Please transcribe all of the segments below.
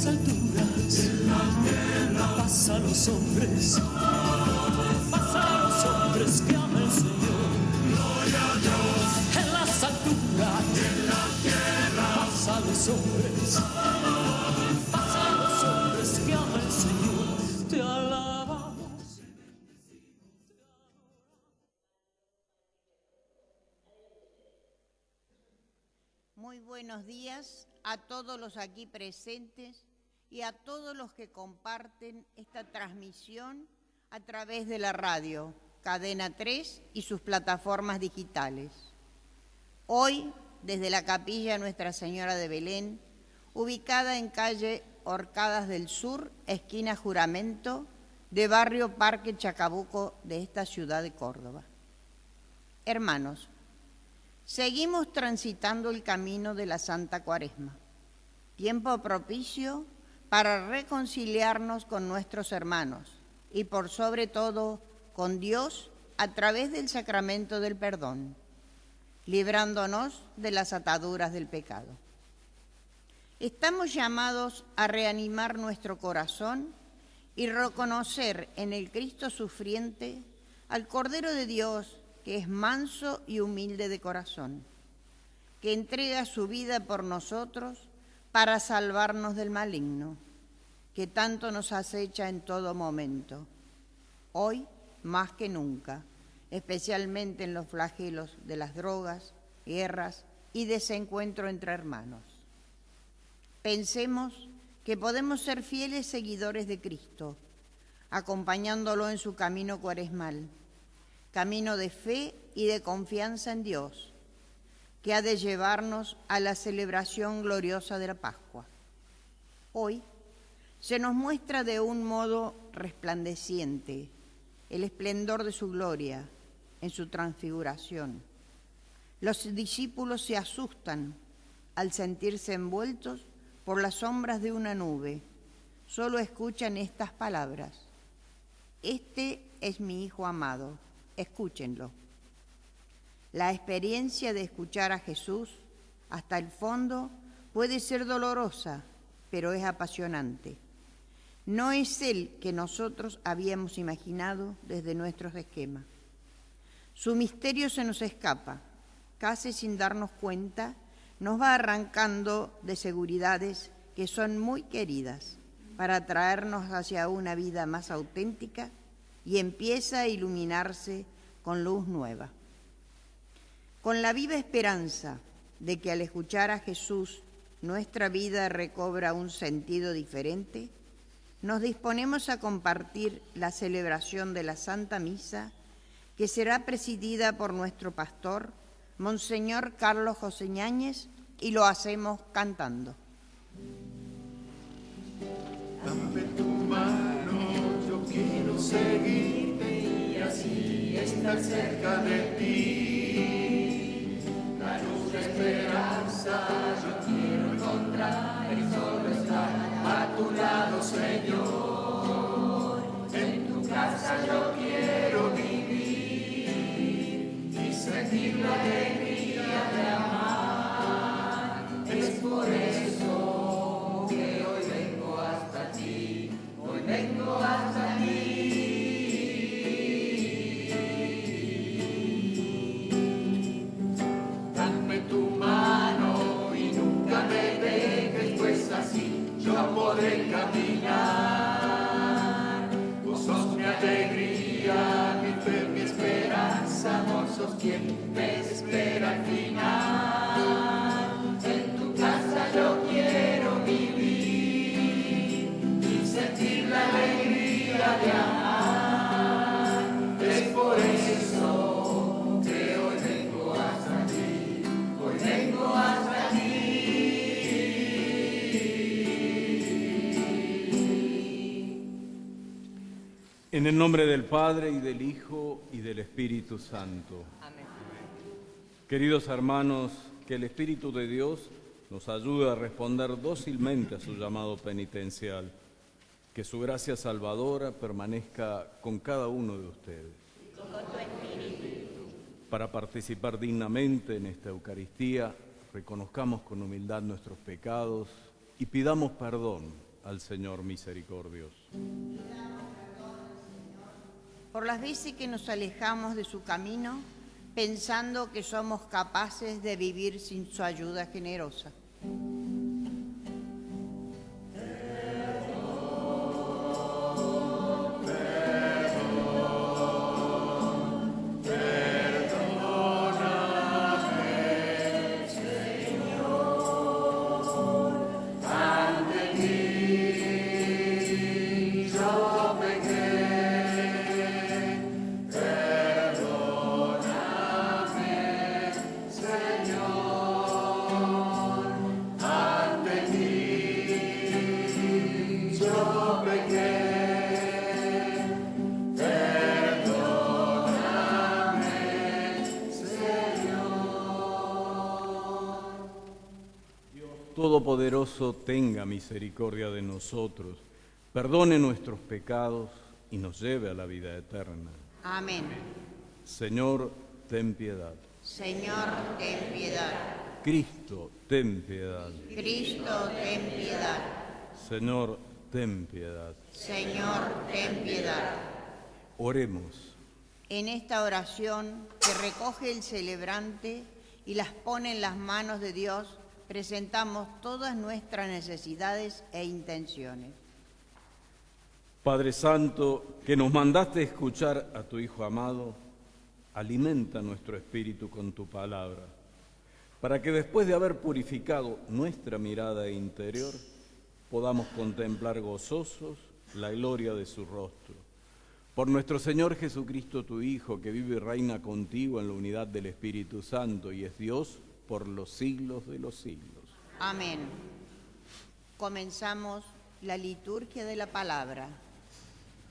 las alturas, en la tierra, paz a los hombres, paz a los hombres que ama el Señor. Gloria a Dios. En las alturas, en la tierra, paz a los hombres, paz a los hombres que ama el Señor. Te alabamos. Muy buenos días a todos los aquí presentes y a todos los que comparten esta transmisión a través de la radio, Cadena 3 y sus plataformas digitales. Hoy, desde la Capilla Nuestra Señora de Belén, ubicada en calle Orcadas del Sur, esquina Juramento, de barrio Parque Chacabuco de esta ciudad de Córdoba. Hermanos, seguimos transitando el camino de la Santa Cuaresma, tiempo propicio para reconciliarnos con nuestros hermanos y por sobre todo con Dios a través del sacramento del perdón, librándonos de las ataduras del pecado. Estamos llamados a reanimar nuestro corazón y reconocer en el Cristo sufriente al Cordero de Dios, que es manso y humilde de corazón, que entrega su vida por nosotros para salvarnos del maligno, que tanto nos acecha en todo momento, hoy más que nunca, especialmente en los flagelos de las drogas, guerras y desencuentro entre hermanos. Pensemos que podemos ser fieles seguidores de Cristo, acompañándolo en su camino cuaresmal, camino de fe y de confianza en Dios, que ha de llevarnos a la celebración gloriosa de la Pascua. Hoy se nos muestra de un modo resplandeciente el esplendor de su gloria en su transfiguración. Los discípulos se asustan al sentirse envueltos por las sombras de una nube. Solo escuchan estas palabras: este es mi Hijo amado, escúchenlo. La experiencia de escuchar a Jesús hasta el fondo puede ser dolorosa, pero es apasionante. No es Él que nosotros habíamos imaginado desde nuestros esquemas. Su misterio se nos escapa, casi sin darnos cuenta, nos va arrancando de seguridades que son muy queridas para traernos hacia una vida más auténtica y empieza a iluminarse con luz nueva. Con la viva esperanza de que al escuchar a Jesús nuestra vida recobra un sentido diferente, nos disponemos a compartir la celebración de la Santa Misa, que será presidida por nuestro pastor, Monseñor Carlos José Ñáñez, y lo hacemos cantando. Dame tu mano, yo quiero seguirte y así estar cerca de ti. La luz de esperanza yo quiero encontrar y solo estar a tu lado, Señor. En tu casa yo quiero vivir y sentir la alegría de amar. Es por eso que hoy vengo hasta ti, hoy vengo hasta ti. Dame tu mano y nunca me dejes, pues así yo podré caminar. Vos sos mi alegría, mi fe, mi esperanza, vos sos quien me espera al final. En tu casa yo quiero vivir y sentir la alegría de amar. Es por eso que hoy vengo hasta ti, hoy vengo hasta ti. En el nombre del Padre, y del Hijo, y del Espíritu Santo. Amén. Queridos hermanos, que el Espíritu de Dios nos ayude a responder dócilmente a su llamado penitencial. Que su gracia salvadora permanezca con cada uno de ustedes. Con tu espíritu. Para participar dignamente en esta Eucaristía, reconozcamos con humildad nuestros pecados y pidamos perdón al Señor misericordioso. Por las veces que nos alejamos de su camino, pensando que somos capaces de vivir sin su ayuda generosa. Todopoderoso, tenga misericordia de nosotros, perdone nuestros pecados y nos lleve a la vida eterna. Amén. Señor, ten piedad. Señor, ten piedad. Cristo, ten piedad. Cristo, ten piedad. Señor, ten piedad. Señor, ten piedad. Oremos. En esta oración que recoge el celebrante y las pone en las manos de Dios, presentamos todas nuestras necesidades e intenciones. Padre Santo, que nos mandaste escuchar a tu Hijo amado, alimenta nuestro espíritu con tu palabra, para que después de haber purificado nuestra mirada interior, podamos contemplar gozosos la gloria de su rostro. Por nuestro Señor Jesucristo, tu Hijo, que vive y reina contigo en la unidad del Espíritu Santo y es Dios por los siglos de los siglos. Amén. Comenzamos la liturgia de la palabra,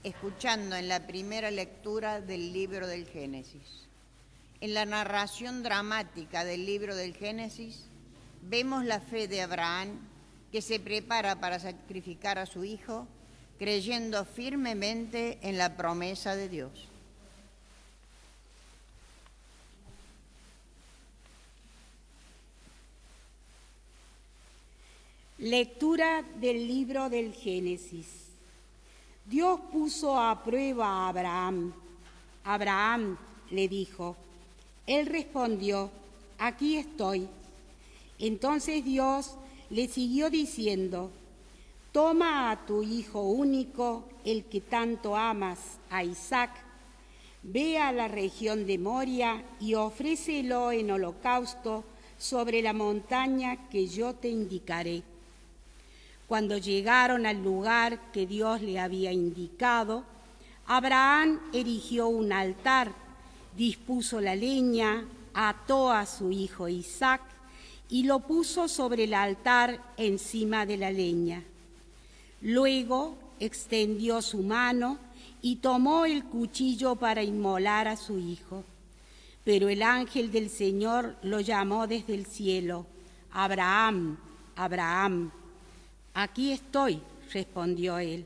escuchando en la primera lectura del libro del Génesis. En la narración dramática del libro del Génesis, vemos la fe de Abraham, que se prepara para sacrificar a su hijo, creyendo firmemente en la promesa de Dios. Lectura del libro del Génesis. Dios puso a prueba a Abraham. Abraham le dijo. Él respondió, aquí estoy. Entonces Dios le siguió diciendo, toma a tu hijo único, el que tanto amas, a Isaac, ve a la región de Moria y ofrécelo en holocausto sobre la montaña que yo te indicaré. Cuando llegaron al lugar que Dios le había indicado, Abraham erigió un altar, dispuso la leña, ató a su hijo Isaac y lo puso sobre el altar encima de la leña. Luego extendió su mano y tomó el cuchillo para inmolar a su hijo. Pero el ángel del Señor lo llamó desde el cielo, Abraham, Abraham. Aquí estoy, respondió él.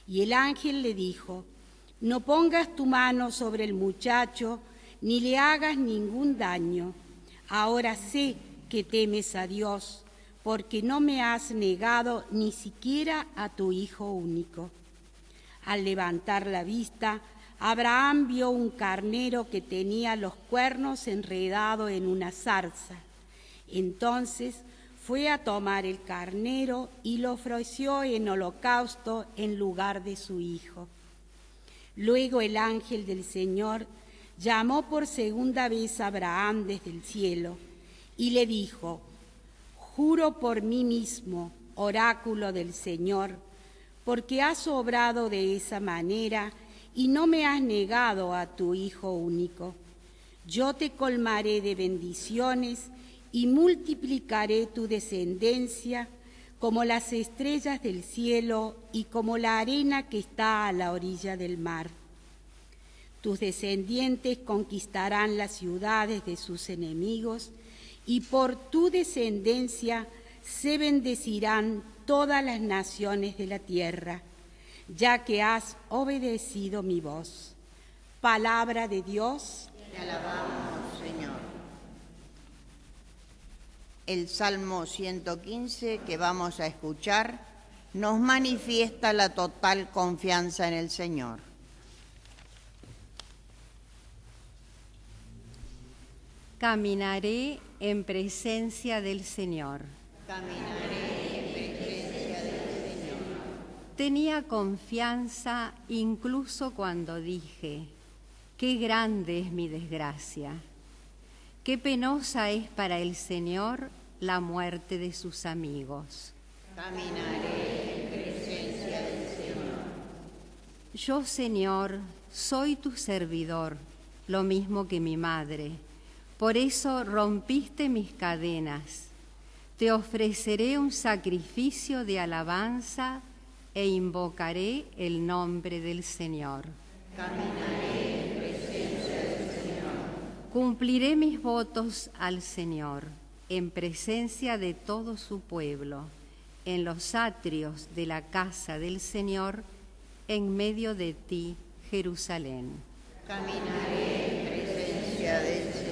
Y el ángel le dijo, no pongas tu mano sobre el muchacho, ni le hagas ningún daño. Ahora sé que temes a Dios, porque no me has negado ni siquiera a tu hijo único. Al levantar la vista, Abraham vio un carnero que tenía los cuernos enredados en una zarza. Entonces fue a tomar el carnero y lo ofreció en holocausto en lugar de su hijo. Luego el ángel del Señor llamó por segunda vez a Abraham desde el cielo y le dijo, juro por mí mismo, oráculo del Señor, porque has obrado de esa manera y no me has negado a tu hijo único. Yo te colmaré de bendiciones y multiplicaré tu descendencia como las estrellas del cielo y como la arena que está a la orilla del mar. Tus descendientes conquistarán las ciudades de sus enemigos y por tu descendencia se bendecirán todas las naciones de la tierra, ya que has obedecido mi voz. Palabra de Dios. Te alabamos, Señor. El Salmo 115 que vamos a escuchar nos manifiesta la total confianza en el Señor. Caminaré en presencia del Señor. Caminaré en presencia del Señor. Tenía confianza incluso cuando dije, qué grande es mi desgracia, qué penosa es para el Señor la muerte de sus amigos. Caminaré en presencia del Señor. Yo, Señor, soy tu servidor, lo mismo que mi madre. Por eso rompiste mis cadenas. Te ofreceré un sacrificio de alabanza e invocaré el nombre del Señor. Caminaré en presencia del Señor. Cumpliré mis votos al Señor en presencia de todo su pueblo, en los atrios de la casa del Señor, en medio de ti, Jerusalén. Caminaré en presencia del Señor.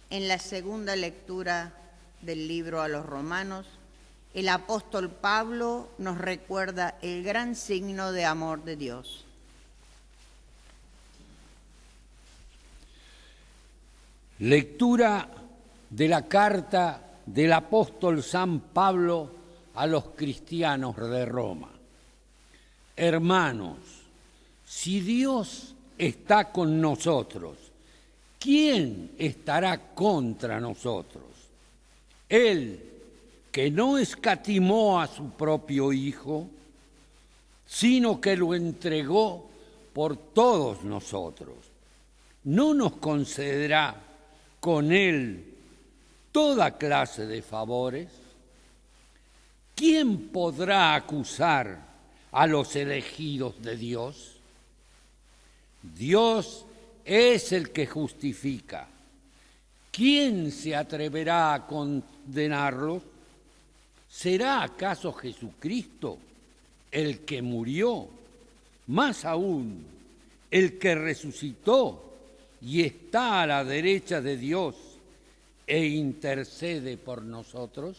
En la segunda lectura del libro a los Romanos, el apóstol Pablo nos recuerda el gran signo de amor de Dios. Lectura de la carta del apóstol San Pablo a los cristianos de Roma. Hermanos, si Dios está con nosotros, ¿quién estará contra nosotros? Él, que no escatimó a su propio Hijo, sino que lo entregó por todos nosotros, ¿no nos concederá con Él toda clase de favores? ¿Quién podrá acusar a los elegidos de Dios? Dios es el que justifica. ¿Quién se atreverá a condenarlos? ¿Será acaso Jesucristo el que murió? Más aún, el que resucitó y está a la derecha de Dios e intercede por nosotros.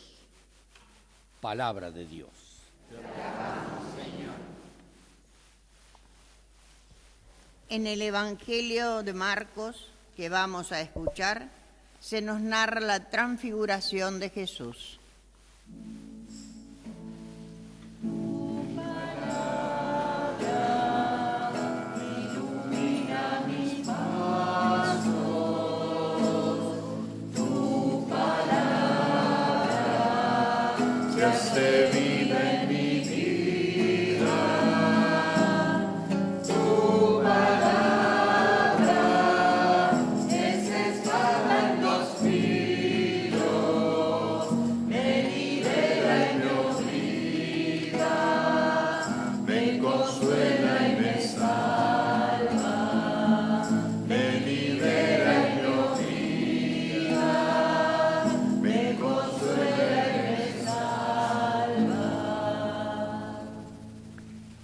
Palabra de Dios. Te alabamos, Señor. En el Evangelio de Marcos, que vamos a escuchar, se nos narra la transfiguración de Jesús. Se hace vida en mi vida, tu palabra es espada en dos filos, me libera y me obliga, me consuela y me salva, me libera y me obliga, me consuela y me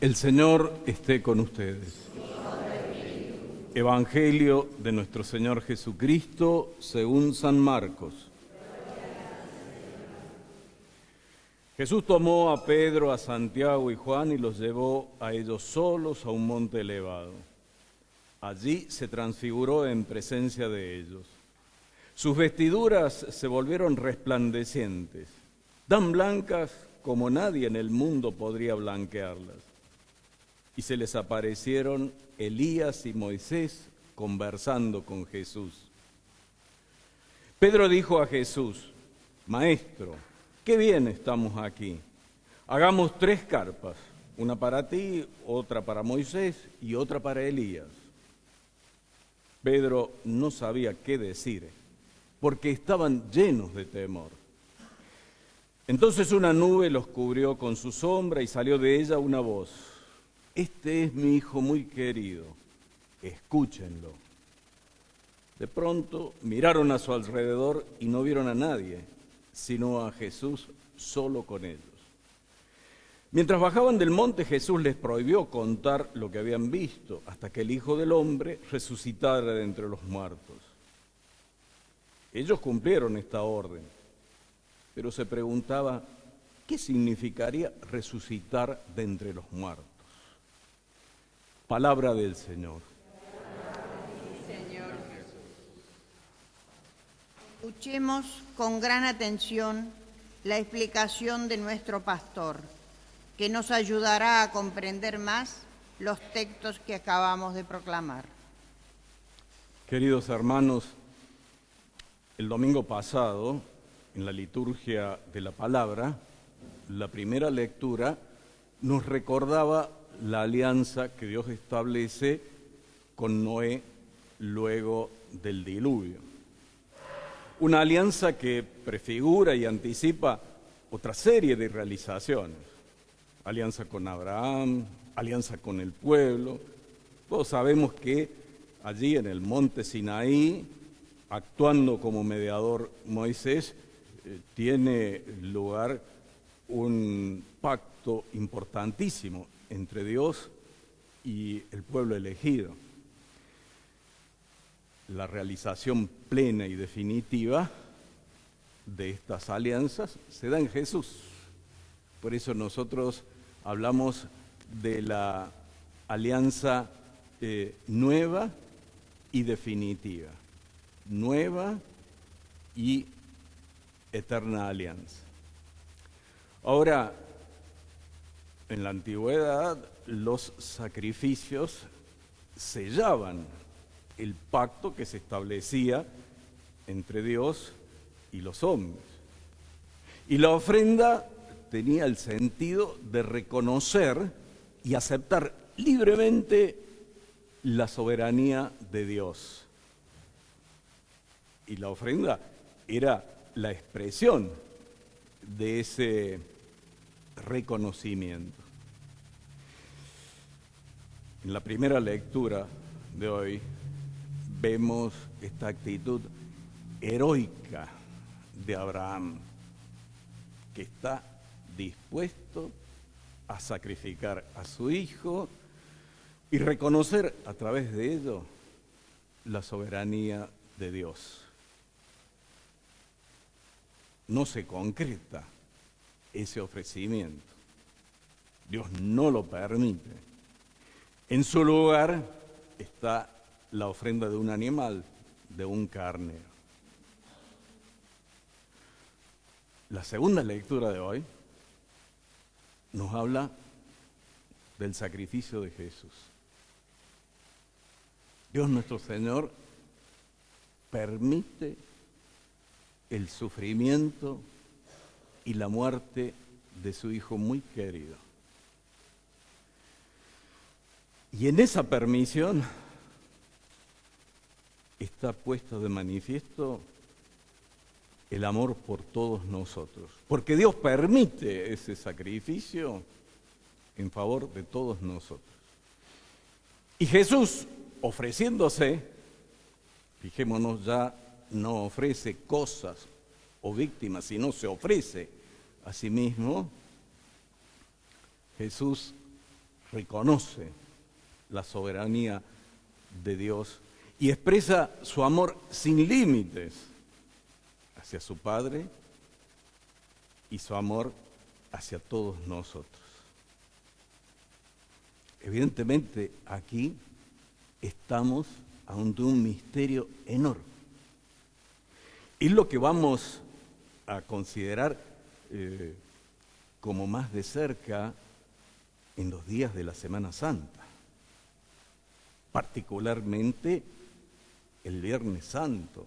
El Señor esté con ustedes. Evangelio de nuestro Señor Jesucristo según San Marcos. Jesús tomó a Pedro, a Santiago y Juan y los llevó a ellos solos a un monte elevado. Allí se transfiguró en presencia de ellos. Sus vestiduras se volvieron resplandecientes, tan blancas como nadie en el mundo podría blanquearlas. Y se les aparecieron Elías y Moisés conversando con Jesús. Pedro dijo a Jesús: Maestro, qué bien estamos aquí. Hagamos 3 carpas, una para ti, otra para Moisés y otra para Elías. Pedro no sabía qué decir, porque estaban llenos de temor. Entonces una nube los cubrió con su sombra y salió de ella una voz: Este es mi Hijo muy querido, escúchenlo. De pronto miraron a su alrededor y no vieron a nadie, sino a Jesús solo con ellos. Mientras bajaban del monte, Jesús les prohibió contar lo que habían visto hasta que el Hijo del Hombre resucitara de entre los muertos. Ellos cumplieron esta orden, pero se preguntaba: ¿qué significaría resucitar de entre los muertos? Palabra del Señor. Escuchemos con gran atención la explicación de nuestro pastor, que nos ayudará a comprender más los textos que acabamos de proclamar. Queridos hermanos, el domingo pasado, en la liturgia de la palabra, la primera lectura nos recordaba la alianza que Dios establece con Noé luego del diluvio. Una alianza que prefigura y anticipa otra serie de realizaciones. Alianza con Abraham, alianza con el pueblo. Todos sabemos que allí en el monte Sinaí, actuando como mediador Moisés, tiene lugar un pacto importantísimo entre Dios y el pueblo elegido. La realización plena y definitiva de estas alianzas se da en Jesús. Por eso nosotros hablamos de la alianza nueva y definitiva. Nueva y eterna alianza. Ahora, en la antigüedad, los sacrificios sellaban el pacto que se establecía entre Dios y los hombres. Y la ofrenda tenía el sentido de reconocer y aceptar libremente la soberanía de Dios. Y la ofrenda era la expresión de ese reconocimiento. En la primera lectura de hoy vemos esta actitud heroica de Abraham, que está dispuesto a sacrificar a su hijo y reconocer a través de ello la soberanía de Dios. No se concreta ese ofrecimiento. Dios no lo permite. En su lugar está la ofrenda de un animal, de un carnero. La segunda lectura de hoy nos habla del sacrificio de Jesús. Dios nuestro Señor permite el sufrimiento y la muerte de su Hijo muy querido. Y en esa permisión está puesto de manifiesto el amor por todos nosotros, porque Dios permite ese sacrificio en favor de todos nosotros. Y Jesús, ofreciéndose, fijémonos, ya no ofrece cosas o víctimas, sino se ofrece a sí mismo. Jesús reconoce la soberanía de Dios y expresa su amor sin límites hacia su Padre y su amor hacia todos nosotros. Evidentemente, aquí estamos ante un misterio enorme. Es lo que vamos a considerar como más de cerca en los días de la Semana Santa, particularmente el Viernes Santo,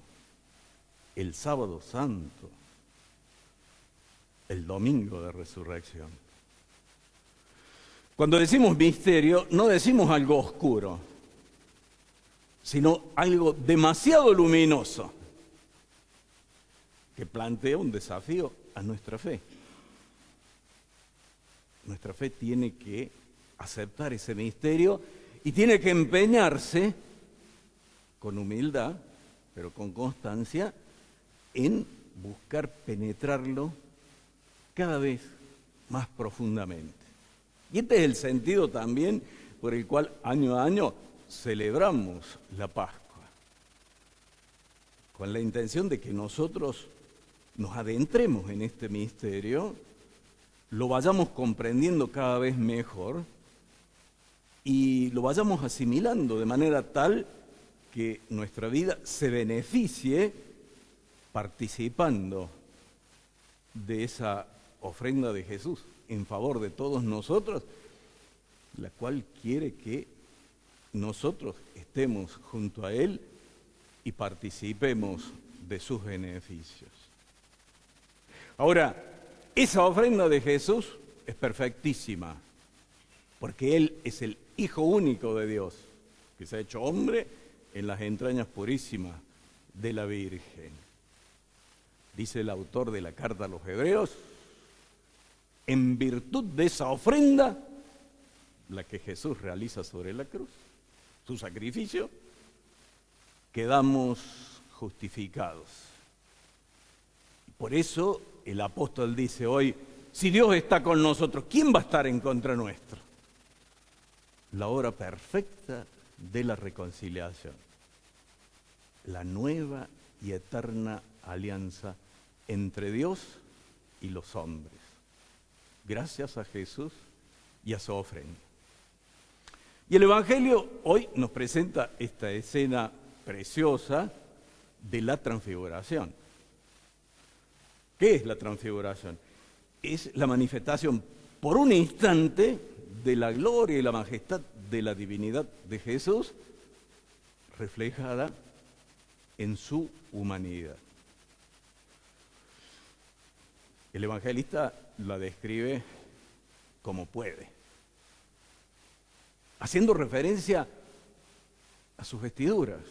el Sábado Santo, el Domingo de Resurrección. Cuando decimos misterio, no decimos algo oscuro, sino algo demasiado luminoso, que plantea un desafío a nuestra fe. Nuestra fe tiene que aceptar ese misterio y tiene que empeñarse con humildad, pero con constancia, en buscar penetrarlo cada vez más profundamente. Y este es el sentido también por el cual año a año celebramos la Pascua, con la intención de que nosotros nos adentremos en este misterio lo vayamos comprendiendo cada vez mejor y lo vayamos asimilando de manera tal que nuestra vida se beneficie participando de esa ofrenda de Jesús en favor de todos nosotros, la cual quiere que nosotros estemos junto a Él y participemos de sus beneficios. Ahora, esa ofrenda de Jesús es perfectísima, porque Él es el Hijo único de Dios, que se ha hecho hombre en las entrañas purísimas de la Virgen. Dice el autor de la carta a los Hebreos, en virtud de esa ofrenda, la que Jesús realiza sobre la cruz, su sacrificio, quedamos justificados. Por eso el apóstol dice hoy, si Dios está con nosotros, ¿quién va a estar en contra nuestro? La obra perfecta de la reconciliación, la nueva y eterna alianza entre Dios y los hombres, gracias a Jesús y a su ofrenda. Y el Evangelio hoy nos presenta esta escena preciosa de la transfiguración. ¿Qué es la transfiguración? Es la manifestación por un instante de la gloria y la majestad de la divinidad de Jesús reflejada en su humanidad. El evangelista la describe como puede, haciendo referencia a sus vestiduras,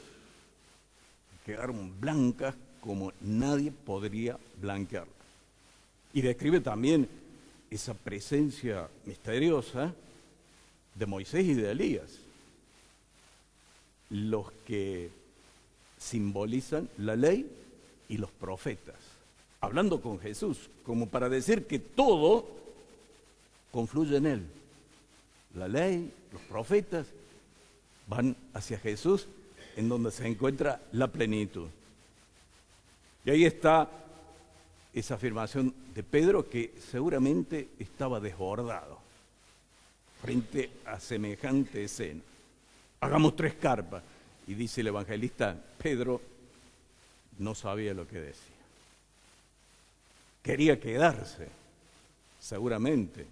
que quedaron blancas como nadie podría blanquearlas. Y describe también esa presencia misteriosa de Moisés y de Elías, los que simbolizan la ley y los profetas, hablando con Jesús, como para decir que todo confluye en Él. La ley, los profetas, van hacia Jesús, en donde se encuentra la plenitud. Y ahí está esa afirmación de Pedro, que seguramente estaba desbordado frente a semejante escena. Hagamos 3 carpas. Y dice el evangelista, Pedro no sabía lo que decía. Quería quedarse, seguramente.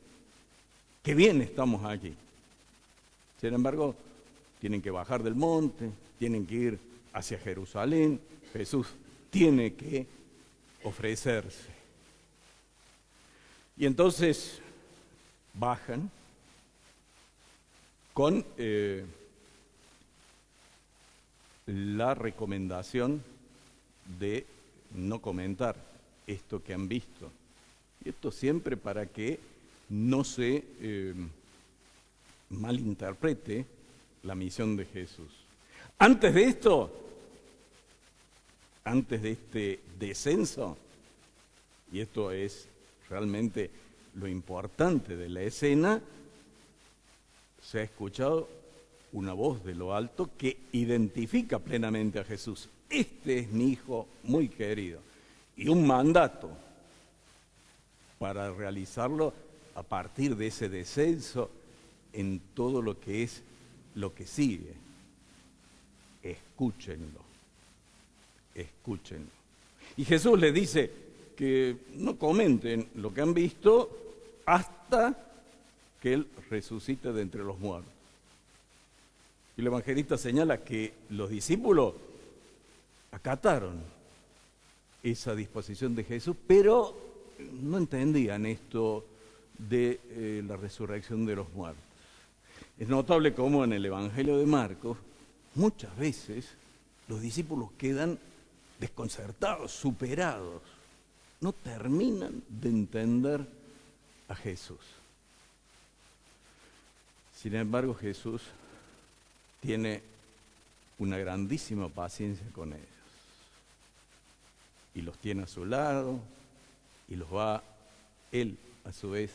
Qué bien estamos aquí. Sin embargo, tienen que bajar del monte, tienen que ir hacia Jerusalén. Jesús tiene que ofrecerse. Y entonces bajan con la recomendación de no comentar esto que han visto. Y esto siempre para que no se malinterprete la misión de Jesús. Antes de esto, antes de este descenso, y esto es realmente lo importante de la escena, se ha escuchado una voz de lo alto que identifica plenamente a Jesús. Este es mi Hijo muy querido. Y un mandato para realizarlo a partir de ese descenso en todo lo que es lo que sigue. Escúchenlo, escúchenlo. Y Jesús les dice que no comenten lo que han visto hasta que Él resucite de entre los muertos. Y el evangelista señala que los discípulos acataron esa disposición de Jesús, pero no entendían esto de la resurrección de los muertos. Es notable cómo en el Evangelio de Marcos muchas veces los discípulos quedan desconcertados, superados, no terminan de entender a Jesús. Sin embargo, Jesús tiene una grandísima paciencia con ellos y los tiene a su lado y los va Él a su vez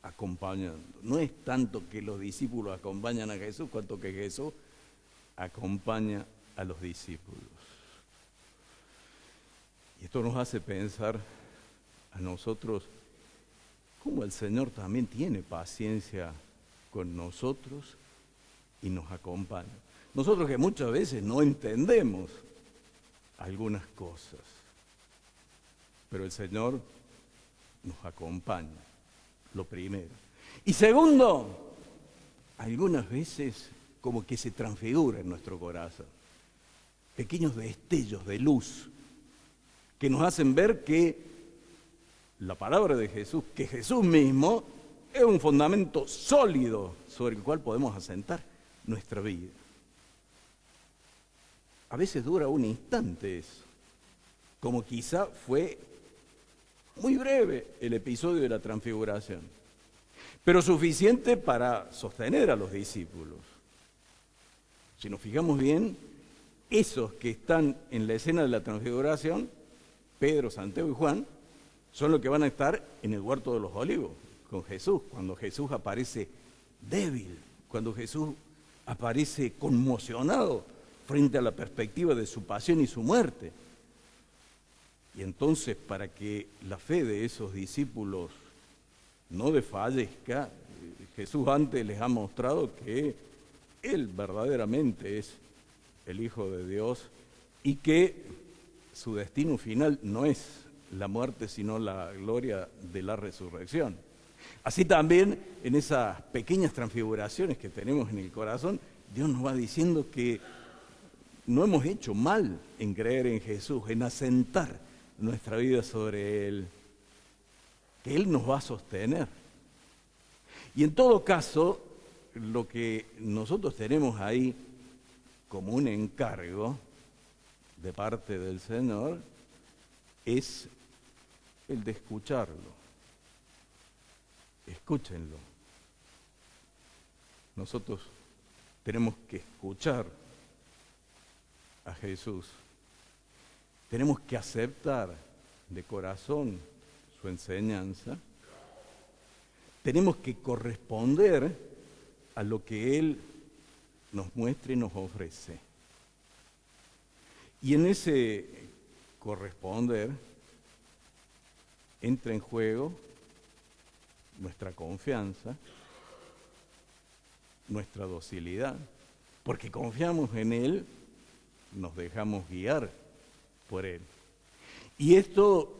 acompañando. No es tanto que los discípulos acompañan a Jesús, cuanto que Jesús acompaña a los discípulos. Y esto nos hace pensar a nosotros cómo el Señor también tiene paciencia con nosotros y nos acompaña. Nosotros que muchas veces no entendemos algunas cosas, pero el Señor nos acompaña, lo primero. Y segundo, algunas veces como que se transfigura en nuestro corazón, pequeños destellos de luz que nos hacen ver que la palabra de Jesús, que Jesús mismo es un fundamento sólido sobre el cual podemos asentar nuestra vida. A veces dura un instante eso, como quizá fue muy breve el episodio de la transfiguración, pero suficiente para sostener a los discípulos. Si nos fijamos bien, esos que están en la escena de la transfiguración, Pedro, Santiago y Juan, son los que van a estar en el huerto de los olivos con Jesús, cuando Jesús aparece débil, cuando Jesús aparece conmocionado frente a la perspectiva de su pasión y su muerte. Y entonces, para que la fe de esos discípulos no desfallezca, Jesús antes les ha mostrado que Él verdaderamente es el Hijo de Dios y que su destino final no es la muerte, sino la gloria de la resurrección. Así también, en esas pequeñas transfiguraciones que tenemos en el corazón, Dios nos va diciendo que no hemos hecho mal en creer en Jesús, en asentar nuestra vida sobre Él, que Él nos va a sostener. Y en todo caso, lo que nosotros tenemos ahí como un encargo de parte del Señor es el de escucharlo. Escúchenlo. Nosotros tenemos que escuchar a Jesús. Tenemos que aceptar de corazón su enseñanza. Tenemos que corresponder a lo que Él nos muestra y nos ofrece. Y en ese corresponder entra en juego nuestra confianza, nuestra docilidad, porque confiamos en Él, nos dejamos guiar por Él. Y esto,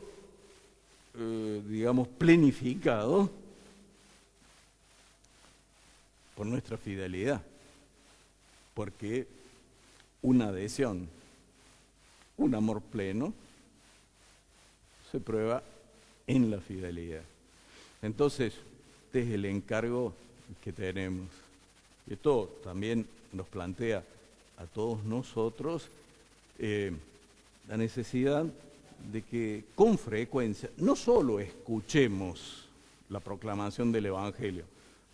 digamos, planificado por nuestra fidelidad, porque una adhesión, un amor pleno, se prueba en la fidelidad. Entonces, este es el encargo que tenemos. Y esto también nos plantea a todos nosotros la necesidad de que con frecuencia no solo escuchemos la proclamación del Evangelio,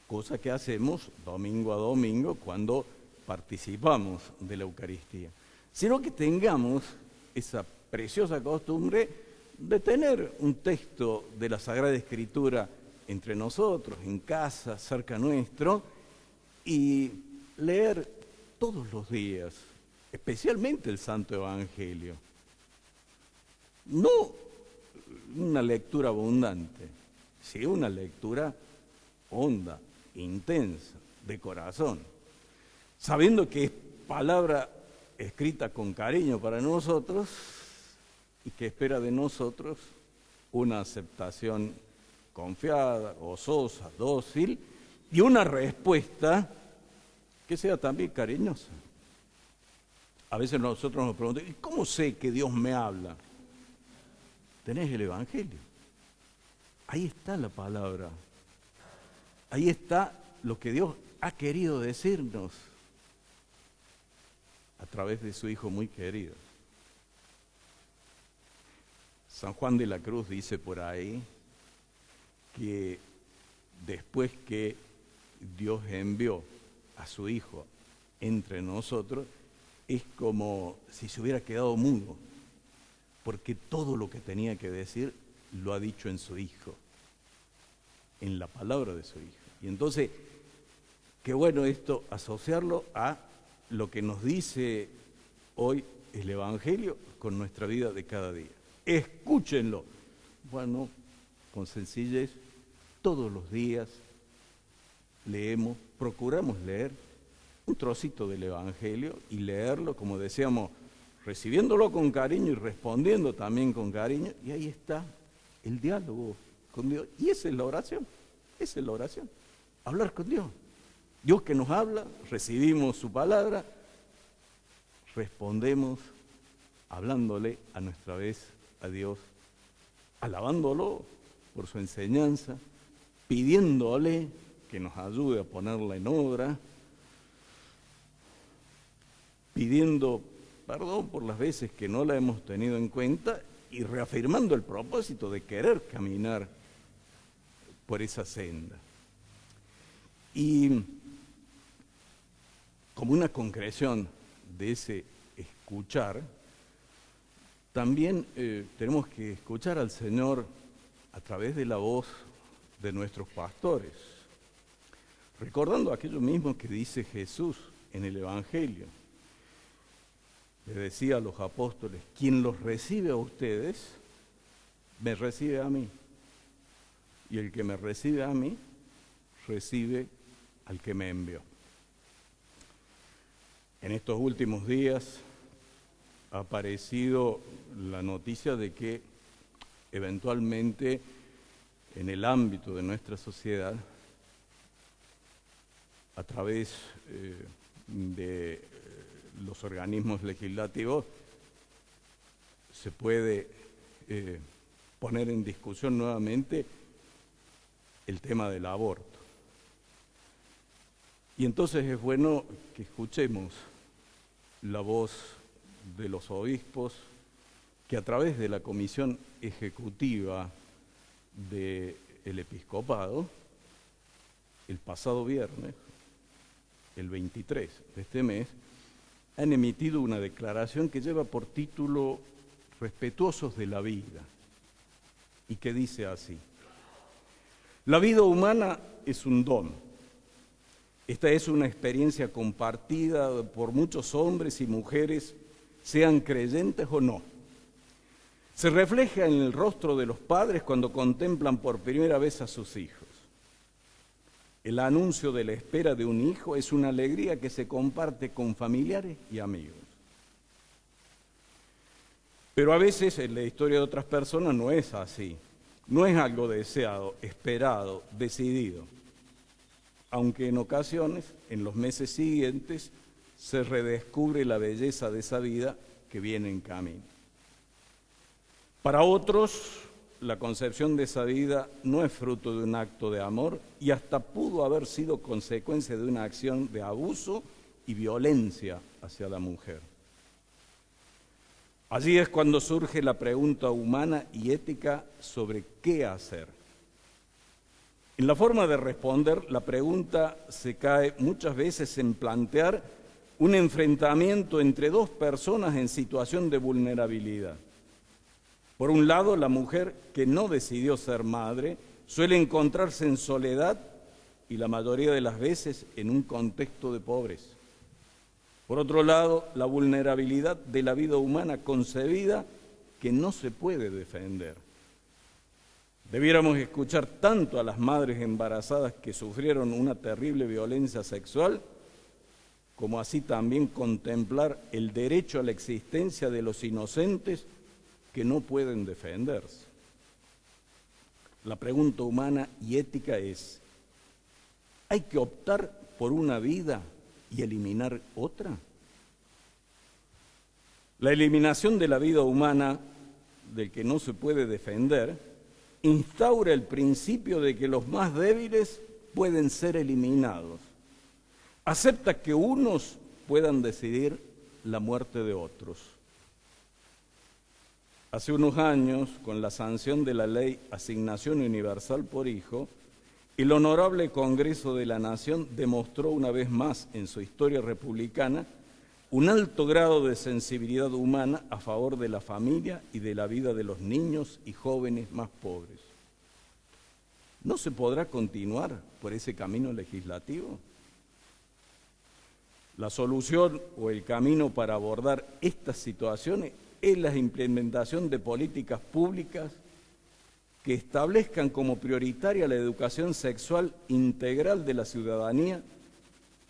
cosa que hacemos domingo a domingo cuando participamos de la Eucaristía, sino que tengamos esa preciosa costumbre de tener un texto de la Sagrada Escritura entre nosotros, en casa, cerca nuestro, y leer todos los días, especialmente el Santo Evangelio. No una lectura abundante, sino una lectura honda, intensa, de corazón, sabiendo que es palabra escrita con cariño para nosotros y que espera de nosotros una aceptación confiada, gozosa, dócil y una respuesta que sea también cariñosa. A veces nosotros nos preguntamos, ¿y cómo sé que Dios me habla? Tenés el Evangelio. Ahí está la palabra. Ahí está lo que Dios ha querido decirnos a través de su Hijo muy querido. San Juan de la Cruz dice por ahí que después que Dios envió a su Hijo entre nosotros, es como si se hubiera quedado mudo, porque todo lo que tenía que decir lo ha dicho en su Hijo, en la palabra de su Hijo. Y entonces, qué bueno esto, asociarlo a lo que nos dice hoy el Evangelio con nuestra vida de cada día. Escúchenlo. Bueno, con sencillez, todos los días leemos, procuramos leer un trocito del Evangelio y leerlo, como decíamos, recibiéndolo con cariño y respondiendo también con cariño, y ahí está el diálogo con Dios. Y esa es la oración, hablar con Dios. Dios que nos habla, recibimos su palabra, respondemos hablándole a nuestra vez a Dios, alabándolo por su enseñanza, pidiéndole que nos ayude a ponerla en obra, pidiendo perdón por las veces que no la hemos tenido en cuenta y reafirmando el propósito de querer caminar por esa senda. Y como una concreción de ese escuchar, también tenemos que escuchar al Señor a través de la voz de nuestros pastores, recordando aquello mismo que dice Jesús en el Evangelio. Le decía a los apóstoles: quien los recibe a ustedes, me recibe a mí. Y el que me recibe a mí, recibe al que me envió. En estos últimos días ha aparecido la noticia de que eventualmente en el ámbito de nuestra sociedad, a través de los organismos legislativos, se puede poner en discusión nuevamente el tema del aborto. Y entonces es bueno que escuchemos la voz de los obispos que a través de la Comisión Ejecutiva del Episcopado, el pasado viernes, el 23 de este mes, han emitido una declaración que lleva por título Respetuosos de la vida, y que dice así: la vida humana es un don. Esta es una experiencia compartida por muchos hombres y mujeres, sean creyentes o no. Se refleja en el rostro de los padres cuando contemplan por primera vez a sus hijos. El anuncio de la espera de un hijo es una alegría que se comparte con familiares y amigos. Pero a veces en la historia de otras personas no es así. No es algo deseado, esperado, decidido. Aunque en ocasiones, en los meses siguientes, se redescubre la belleza de esa vida que viene en camino. Para otros, la concepción de esa vida no es fruto de un acto de amor y hasta pudo haber sido consecuencia de una acción de abuso y violencia hacia la mujer. Allí es cuando surge la pregunta humana y ética sobre qué hacer. En la forma de responder, la pregunta se cae muchas veces en plantear un enfrentamiento entre dos personas en situación de vulnerabilidad. Por un lado, la mujer que no decidió ser madre suele encontrarse en soledad y la mayoría de las veces en un contexto de pobreza. Por otro lado, la vulnerabilidad de la vida humana concebida que no se puede defender. Debiéramos escuchar tanto a las madres embarazadas que sufrieron una terrible violencia sexual, como así también contemplar el derecho a la existencia de los inocentes que no pueden defenderse. La pregunta humana y ética es: ¿hay que optar por una vida y eliminar otra? La eliminación de la vida humana del que no se puede defender instaura el principio de que los más débiles pueden ser eliminados. Acepta que unos puedan decidir la muerte de otros. Hace unos años, con la sanción de la ley Asignación Universal por Hijo, el Honorable Congreso de la Nación demostró una vez más en su historia republicana un alto grado de sensibilidad humana a favor de la familia y de la vida de los niños y jóvenes más pobres. ¿No se podrá continuar por ese camino legislativo? La solución o el camino para abordar estas situaciones es la implementación de políticas públicas que establezcan como prioritaria la educación sexual integral de la ciudadanía,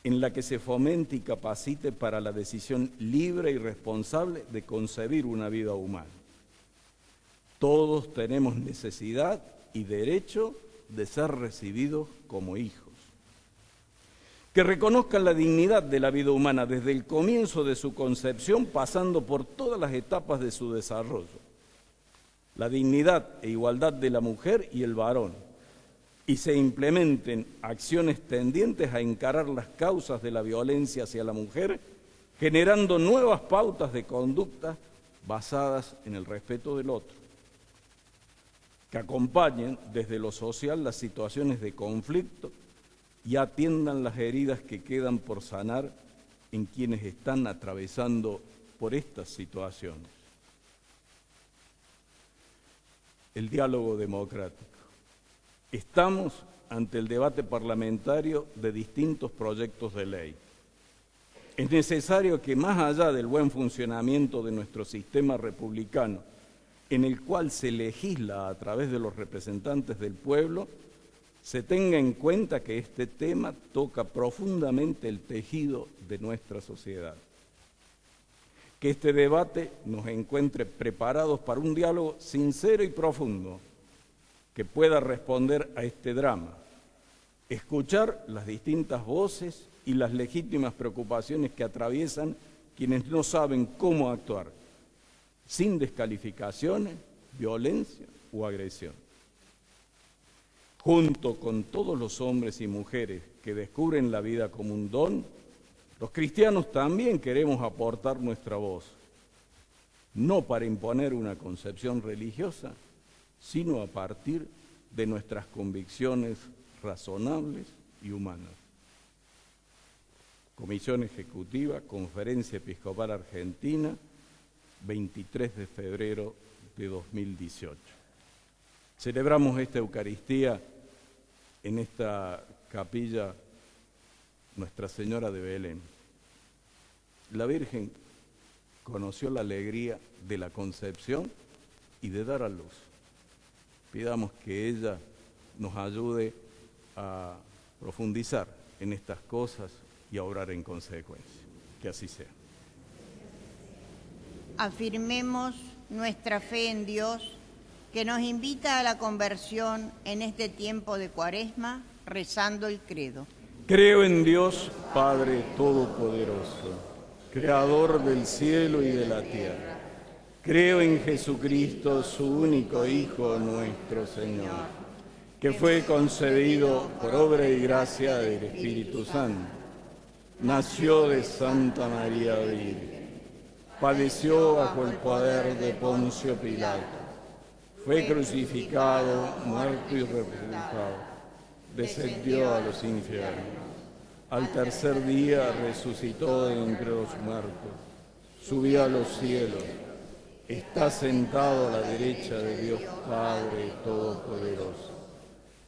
en la que se fomente y capacite para la decisión libre y responsable de concebir una vida humana. Todos tenemos necesidad y derecho de ser recibidos como hijos. Que reconozcan la dignidad de la vida humana desde el comienzo de su concepción, pasando por todas las etapas de su desarrollo. La dignidad e igualdad de la mujer y el varón, y se implementen acciones tendientes a encarar las causas de la violencia hacia la mujer, generando nuevas pautas de conducta basadas en el respeto del otro. Que acompañen desde lo social las situaciones de conflicto y atiendan las heridas que quedan por sanar en quienes están atravesando por estas situaciones. El diálogo democrático. Estamos ante el debate parlamentario de distintos proyectos de ley. Es necesario que, más allá del buen funcionamiento de nuestro sistema republicano, en el cual se legisla a través de los representantes del pueblo, se tenga en cuenta que este tema toca profundamente el tejido de nuestra sociedad. Que este debate nos encuentre preparados para un diálogo sincero y profundo que pueda responder a este drama, escuchar las distintas voces y las legítimas preocupaciones que atraviesan quienes no saben cómo actuar, sin descalificaciones, violencia o agresión. Junto con todos los hombres y mujeres que descubren la vida como un don, los cristianos también queremos aportar nuestra voz, no para imponer una concepción religiosa, sino a partir de nuestras convicciones razonables y humanas. Comisión Ejecutiva, Conferencia Episcopal Argentina, 23 de febrero de 2018. Celebramos esta Eucaristía en esta capilla Nuestra Señora de Belén. La Virgen conoció la alegría de la concepción y de dar a luz. Pidamos que ella nos ayude a profundizar en estas cosas y a obrar en consecuencia. Que así sea. Afirmemos nuestra fe en Dios, que nos invita a la conversión en este tiempo de Cuaresma, rezando el credo. Creo en Dios, Padre Todopoderoso, Creador del cielo y de la tierra. Creo en Jesucristo, su único Hijo, nuestro Señor, que fue concebido por obra y gracia del Espíritu Santo. Nació de Santa María Virgen, padeció bajo el poder de Poncio Pilato, fue crucificado, muerto y resucitado, descendió a los infiernos. Al tercer día resucitó de entre los muertos, subió a los cielos, está sentado a la derecha de Dios Padre Todopoderoso.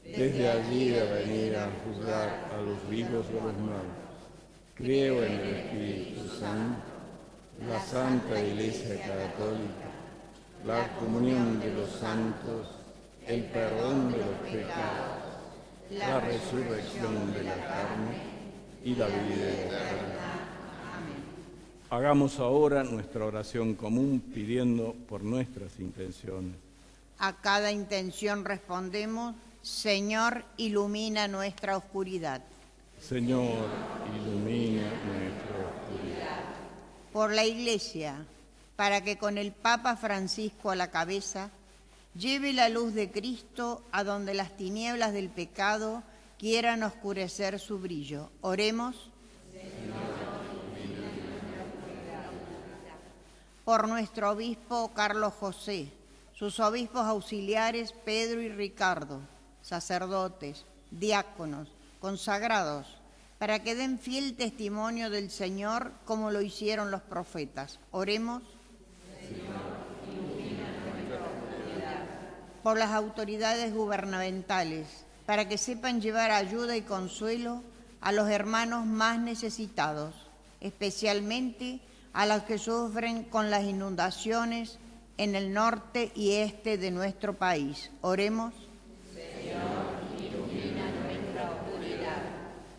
Desde allí de venir a juzgar a los vivos y a los muertos. Creo en el Espíritu Santo, la Santa Iglesia Católica, la comunión de los santos, el perdón de los pecados, la resurrección de la carne y la vida eterna. Hagamos ahora nuestra oración común pidiendo por nuestras intenciones. A cada intención respondemos: Señor, ilumina nuestra oscuridad. Señor, ilumina nuestra oscuridad. Por la Iglesia, para que con el Papa Francisco a la cabeza lleve la luz de Cristo a donde las tinieblas del pecado quieran oscurecer su brillo. Oremos. Por nuestro obispo Carlos José, sus obispos auxiliares Pedro y Ricardo, sacerdotes, diáconos, consagrados, para que den fiel testimonio del Señor como lo hicieron los profetas. Oremos. Por las autoridades gubernamentales, para que sepan llevar ayuda y consuelo a los hermanos más necesitados, especialmente a los que sufren con las inundaciones en el norte y este de nuestro país. Oremos.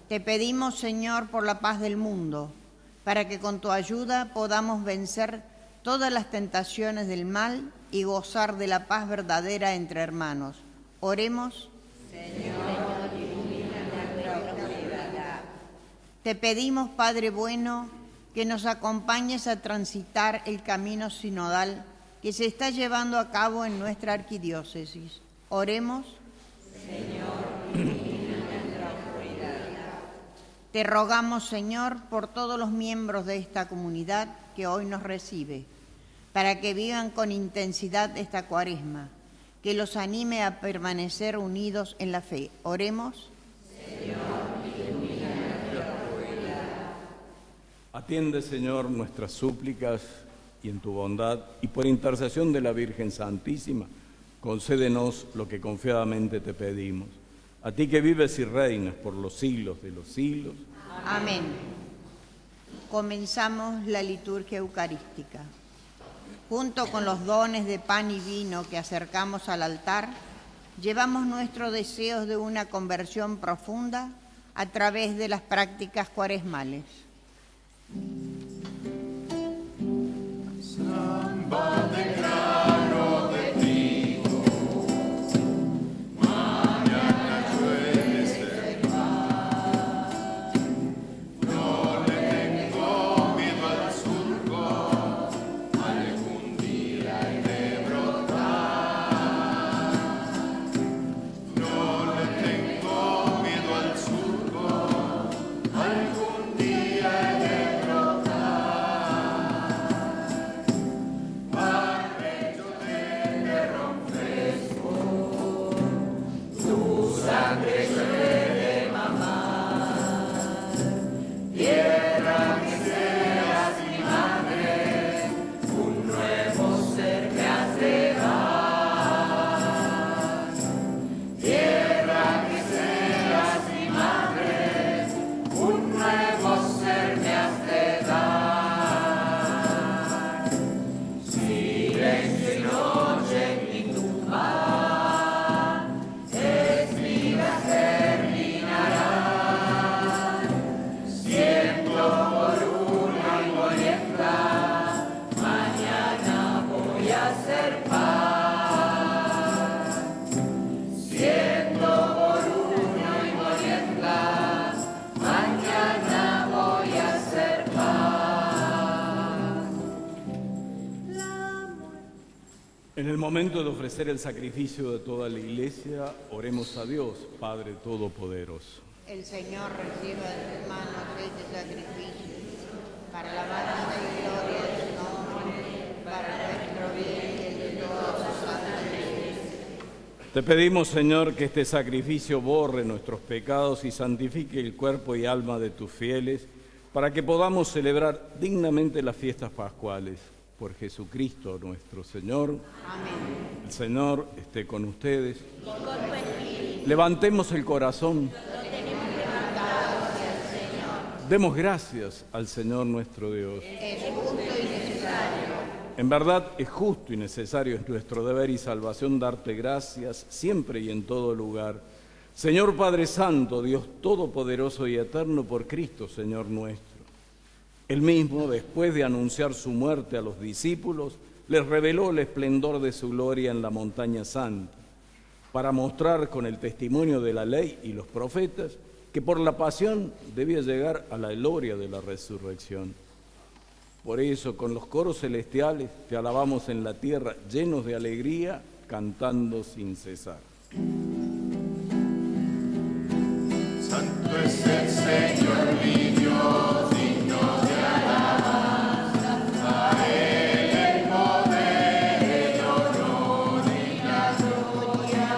Te pedimos, Señor, por la paz del mundo, para que con tu ayuda podamos vencer todas las tentaciones del mal y gozar de la paz verdadera entre hermanos. Oremos. Señor, ilumina nuestra oscuridad. Te pedimos, Padre bueno, que nos acompañes a transitar el camino sinodal que se está llevando a cabo en nuestra arquidiócesis. Oremos. Señor, te rogamos, Señor, por todos los miembros de esta comunidad que hoy nos recibe, para que vivan con intensidad esta Cuaresma, que los anime a permanecer unidos en la fe. Oremos. Señor, ilumina nuestra oscuridad. Atiende, Señor, nuestras súplicas y en tu bondad, y por intercesión de la Virgen Santísima, concédenos lo que confiadamente te pedimos. A ti que vives y reinas por los siglos de los siglos. Amén. Comenzamos la liturgia eucarística. Junto con los dones de pan y vino que acercamos al altar, llevamos nuestros deseos de una conversión profunda a través de las prácticas cuaresmales. Samba de grano de trigo, mañana llueve cerca. No le tengo miedo al surco, algún día he de brotar. No le tengo miedo al surco, algún día he de brotar. En el momento de ofrecer el sacrificio de toda la Iglesia, oremos a Dios, Padre Todopoderoso. El Señor reciba de tus manos este sacrificio para la alabanza y gloria de su nombre, para nuestro bien y el de toda su santa iglesia. Te pedimos, Señor, que este sacrificio borre nuestros pecados y santifique el cuerpo y alma de tus fieles, para que podamos celebrar dignamente las fiestas pascuales. Por Jesucristo nuestro Señor. Amén. El Señor esté con ustedes. Levantemos el corazón. Demos gracias al Señor nuestro Dios. Es justo y necesario. En verdad es justo y necesario, es nuestro deber y salvación darte gracias siempre y en todo lugar. Señor Padre Santo, Dios Todopoderoso y Eterno, por Cristo, Señor nuestro. Él mismo, después de anunciar su muerte a los discípulos, les reveló el esplendor de su gloria en la montaña santa, para mostrar con el testimonio de la ley y los profetas que por la pasión debía llegar a la gloria de la resurrección. Por eso, con los coros celestiales, te alabamos en la tierra, llenos de alegría, cantando sin cesar. Santo es el Señor mi Dios, digno de alabanza, a Él el poder, el honor y la gloria.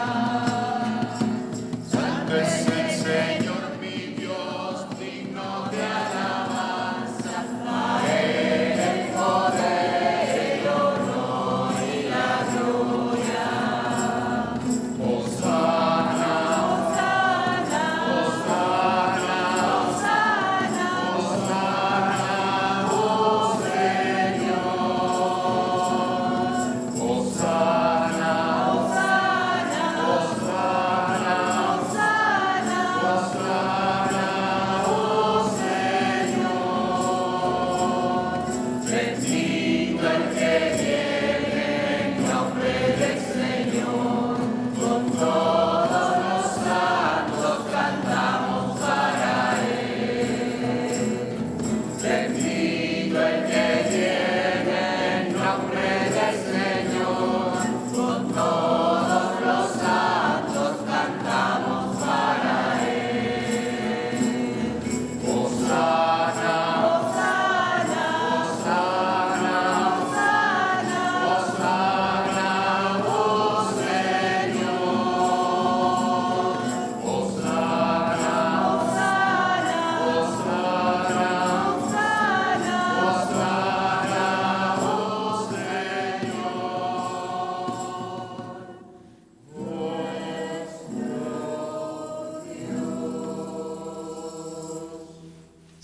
Santo es el Señor mi Dios, digno de alabanza, a Él el poder, el honor y la gloria. Hosana, Hosana, Hosana,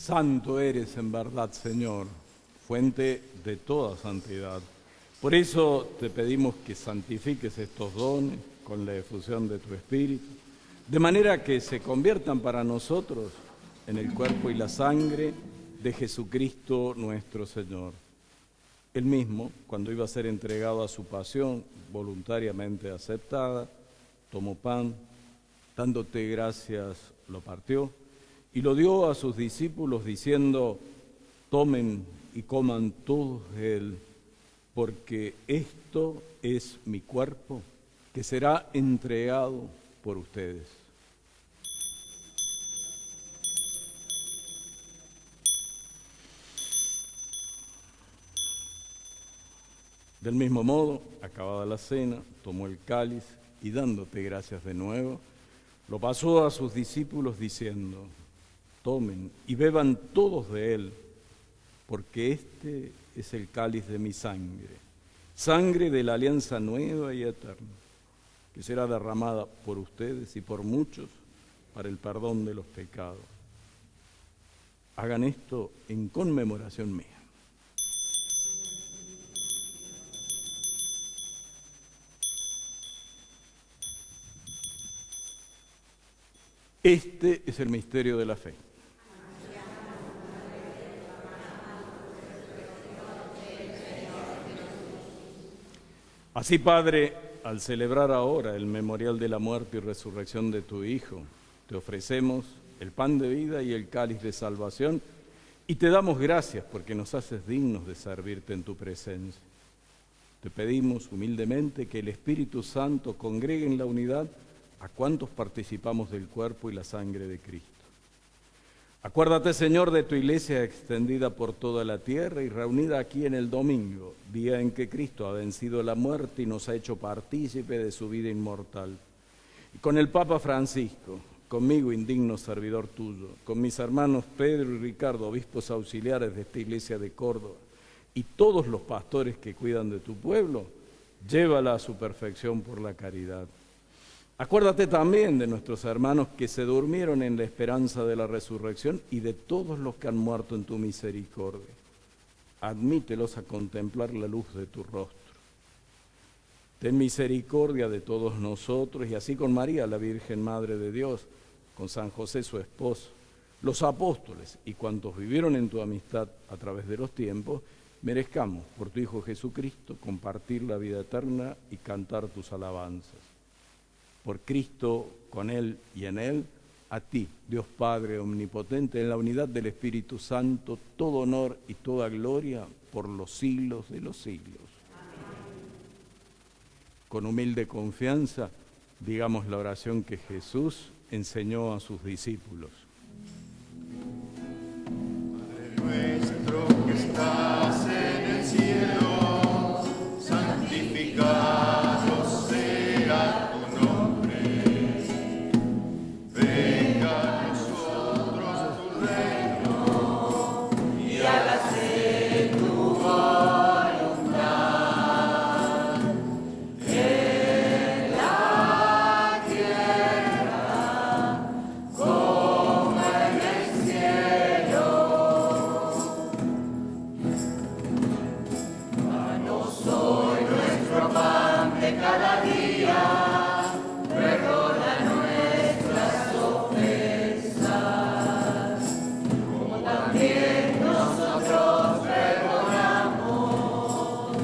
Santo eres en verdad, Señor, fuente de toda santidad. Por eso te pedimos que santifiques estos dones con la efusión de tu Espíritu, de manera que se conviertan para nosotros en el cuerpo y la sangre de Jesucristo nuestro Señor. Él mismo, cuando iba a ser entregado a su pasión voluntariamente aceptada, tomó pan, dándote gracias, lo partió y lo dio a sus discípulos diciendo: tomen y coman todos de él, porque esto es mi cuerpo, que será entregado por ustedes. Del mismo modo, acabada la cena, tomó el cáliz y dándote gracias de nuevo, lo pasó a sus discípulos diciendo: tomen y beban todos de él, porque este es el cáliz de mi sangre, sangre de la alianza nueva y eterna, que será derramada por ustedes y por muchos para el perdón de los pecados. Hagan esto en conmemoración mía. Este es el misterio de la fe. Así, Padre, al celebrar ahora el memorial de la muerte y resurrección de tu Hijo, te ofrecemos el pan de vida y el cáliz de salvación y te damos gracias porque nos haces dignos de servirte en tu presencia. Te pedimos humildemente que el Espíritu Santo congregue en la unidad a cuantos participamos del cuerpo y la sangre de Cristo. Acuérdate, Señor, de tu iglesia extendida por toda la tierra y reunida aquí en el domingo, día en que Cristo ha vencido la muerte y nos ha hecho partícipe de su vida inmortal. Y con el Papa Francisco, conmigo, indigno servidor tuyo, con mis hermanos Pedro y Ricardo, obispos auxiliares de esta iglesia de Córdoba, y todos los pastores que cuidan de tu pueblo, llévala a su perfección por la caridad. Acuérdate también de nuestros hermanos que se durmieron en la esperanza de la resurrección y de todos los que han muerto en tu misericordia. Admítelos a contemplar la luz de tu rostro. Ten misericordia de todos nosotros y así con María, la Virgen Madre de Dios, con San José su esposo, los apóstoles y cuantos vivieron en tu amistad a través de los tiempos, merezcamos por tu Hijo Jesucristo compartir la vida eterna y cantar tus alabanzas. Por Cristo, con Él y en Él, a ti, Dios Padre omnipotente, en la unidad del Espíritu Santo, todo honor y toda gloria por los siglos de los siglos. Amén. Con humilde confianza, digamos la oración que Jesús enseñó a sus discípulos. Padre nuestro que estás en el cielo, santificado sea tu nombre. Venga a nosotros tu reino y hágase tu voluntad en la tierra como en el cielo. Danos hoy nuestro pan de cada día, perdona nuestras ofensas, como también nosotros perdonamos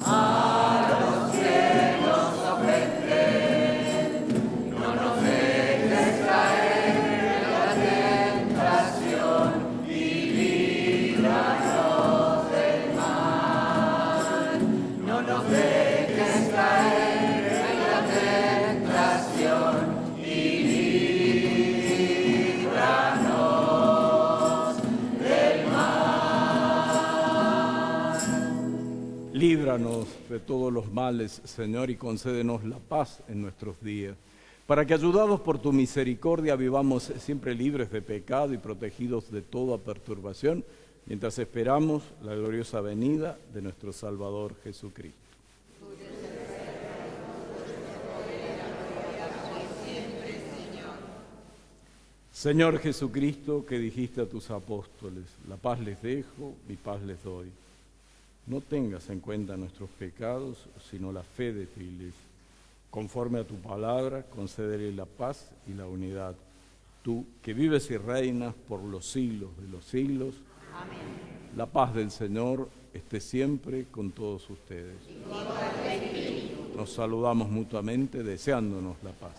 a los que nos ofenden. No nos dejes caer en la tentación y líbranos del mal. No nos dejes caer en la tentación y líbranos del mal. Líbranos de todos los males, Señor, y concédenos la paz en nuestros días, para que, ayudados por tu misericordia, vivamos siempre libres de pecado y protegidos de toda perturbación, mientras esperamos la gloriosa venida de nuestro Salvador Jesucristo. Señor Jesucristo, que dijiste a tus apóstoles, la paz les dejo, mi paz les doy. No tengas en cuenta nuestros pecados, sino la fe de tu Iglesia. Conforme a tu palabra, concédele la paz y la unidad. Tú, que vives y reinas por los siglos de los siglos. Amén. La paz del Señor esté siempre con todos ustedes. Nos saludamos mutuamente deseándonos la paz.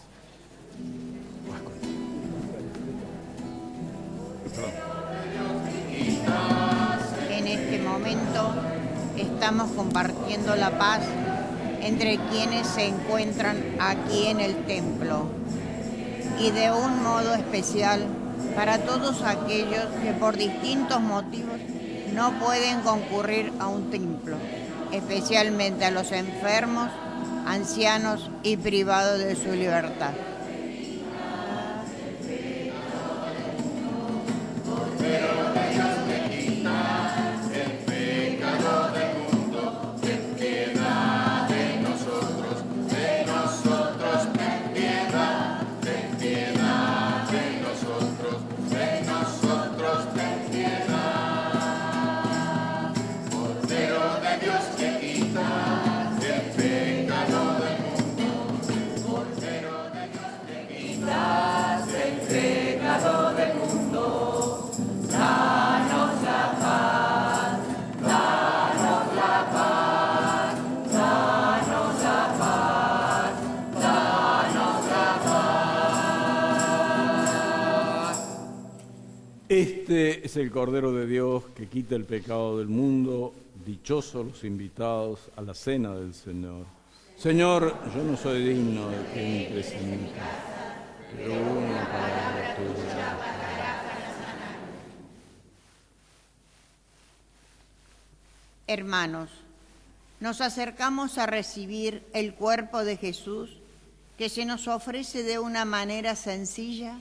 En este momento estamos compartiendo la paz entre quienes se encuentran aquí en el templo y de un modo especial para todos aquellos que por distintos motivos no pueden concurrir a un templo, especialmente a los enfermos, ancianos y privados de su libertad. Este es el Cordero de Dios que quita el pecado del mundo. Dichosos los invitados a la cena del Señor. Señor, yo no soy digno de que entres en mi casa, pero una palabra tuya. Hermanos, nos acercamos a recibir el cuerpo de Jesús que se nos ofrece de una manera sencilla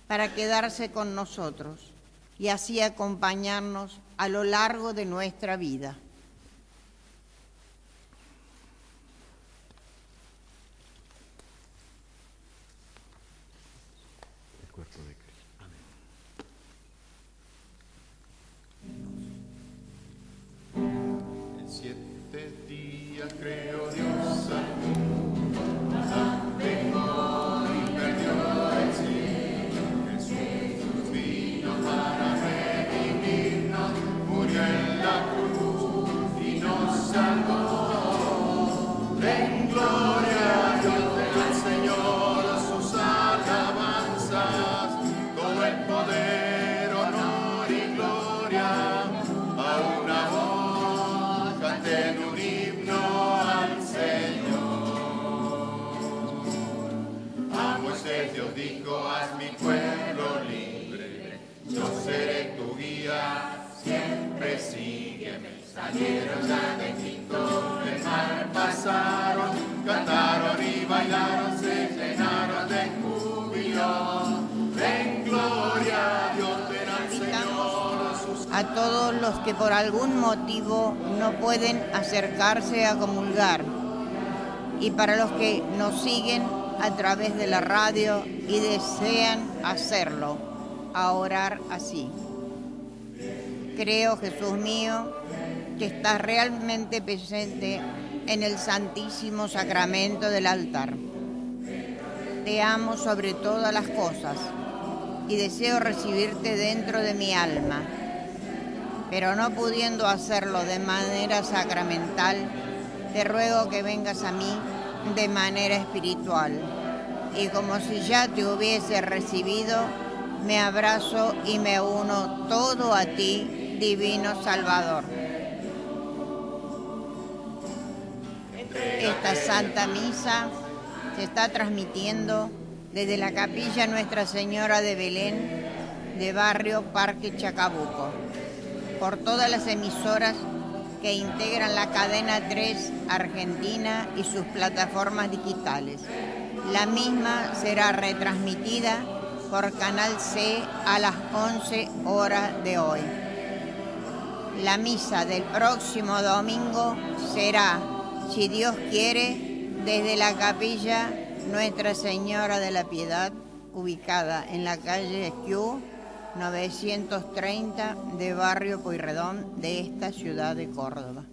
para quedarse con nosotros y así acompañarnos a lo largo de nuestra vida. El cuerpo de Cristo. Amén. En 7 días creó Dios al mundo, pecó y perdió el cielo. Jesús vino para redimirnos, murió en la cruz y nos salvó. Den gloria a Dios, del Señor sus alabanzas, todo el poder, honor y gloria, a una voz canten un himno al Señor. A Moisés Dios dijo, haz mi pueblo libre, yo seré tu guía, siempre sígueme. Salieron ya de Egipto, el mar pasaron, cantaron y bailaron, se llenaron de júbilo. Den gloria a Dios, den al Señor sus A todos los que por algún motivo no pueden acercarse a comulgar y para los que nos siguen a través de la radio y desean hacerlo, a orar así. Creo, Jesús mío, que estás realmente presente en el Santísimo Sacramento del altar. Te amo sobre todas las cosas y deseo recibirte dentro de mi alma, pero no pudiendo hacerlo de manera sacramental, te ruego que vengas a mí de manera espiritual y como si ya te hubiese recibido, me abrazo y me uno todo a ti, Divino Salvador. Esta Santa Misa se está transmitiendo desde la Capilla Nuestra Señora de Belén de Barrio Parque Chacabuco, por todas las emisoras que integran la cadena 3 Argentina y sus plataformas digitales. La misma será retransmitida por Canal C a las 11 horas de hoy. La misa del próximo domingo será, si Dios quiere, desde la Capilla Nuestra Señora de la Piedad, ubicada en la calle Esquiú, 930 de Barrio Pueyrredón de esta ciudad de Córdoba.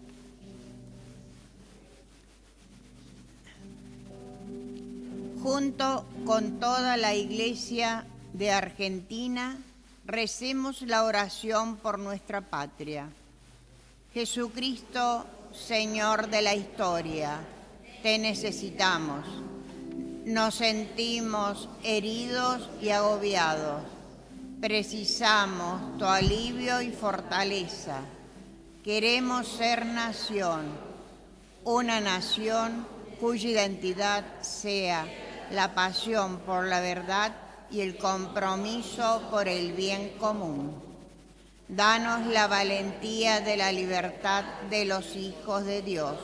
Junto con toda la Iglesia de Argentina, recemos la oración por nuestra patria. Jesucristo, Señor de la historia, te necesitamos. Nos sentimos heridos y agobiados. Precisamos tu alivio y fortaleza. Queremos ser nación, una nación cuya identidad sea la pasión por la verdad y el compromiso por el bien común. Danos la valentía de la libertad de los hijos de Dios,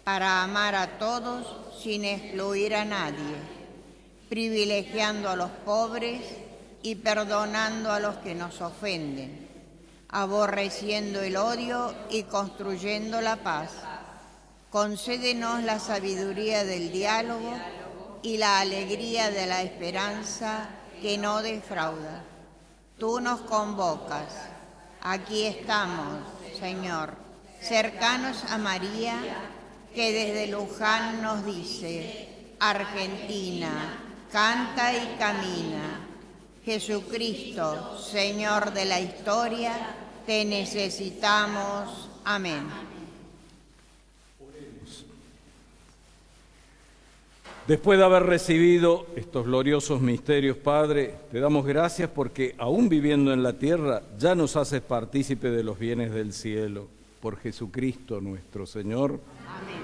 para amar a todos sin excluir a nadie, privilegiando a los pobres y perdonando a los que nos ofenden, aborreciendo el odio y construyendo la paz. Concédenos la sabiduría del diálogo y la alegría de la esperanza que no defrauda. Tú nos convocas. Aquí estamos, Señor, cercanos a María, que desde Luján nos dice: Argentina, canta y camina. Jesucristo, Señor de la historia, te necesitamos. Amén. Después de haber recibido estos gloriosos misterios, Padre, te damos gracias porque, aún viviendo en la tierra, ya nos haces partícipe de los bienes del cielo. Por Jesucristo nuestro Señor. Amén.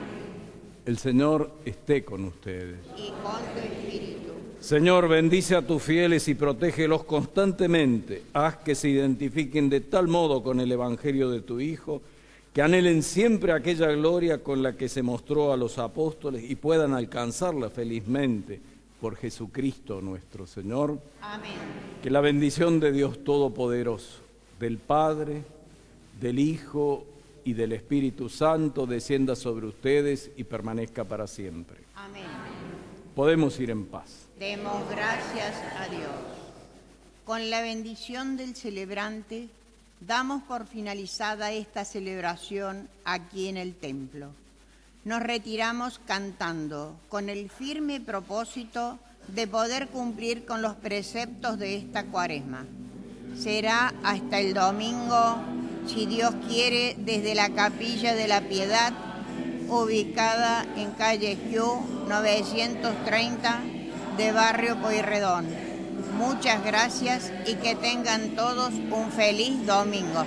El Señor esté con ustedes. Y con tu espíritu. Señor, bendice a tus fieles y protégelos constantemente. Haz que se identifiquen de tal modo con el Evangelio de tu Hijo, que anhelen siempre aquella gloria con la que se mostró a los apóstoles y puedan alcanzarla felizmente por Jesucristo nuestro Señor. Amén. Que la bendición de Dios Todopoderoso, del Padre, del Hijo y del Espíritu Santo descienda sobre ustedes y permanezca para siempre. Amén. Podemos ir en paz. Demos gracias a Dios. Con la bendición del celebrante, damos por finalizada esta celebración aquí en el templo. Nos retiramos cantando, con el firme propósito de poder cumplir con los preceptos de esta Cuaresma. Será hasta el domingo, si Dios quiere, desde la Capilla de la Piedad, ubicada en calle Esquiú, 930 de Barrio Pueyrredón. Muchas gracias y que tengan todos un feliz domingo.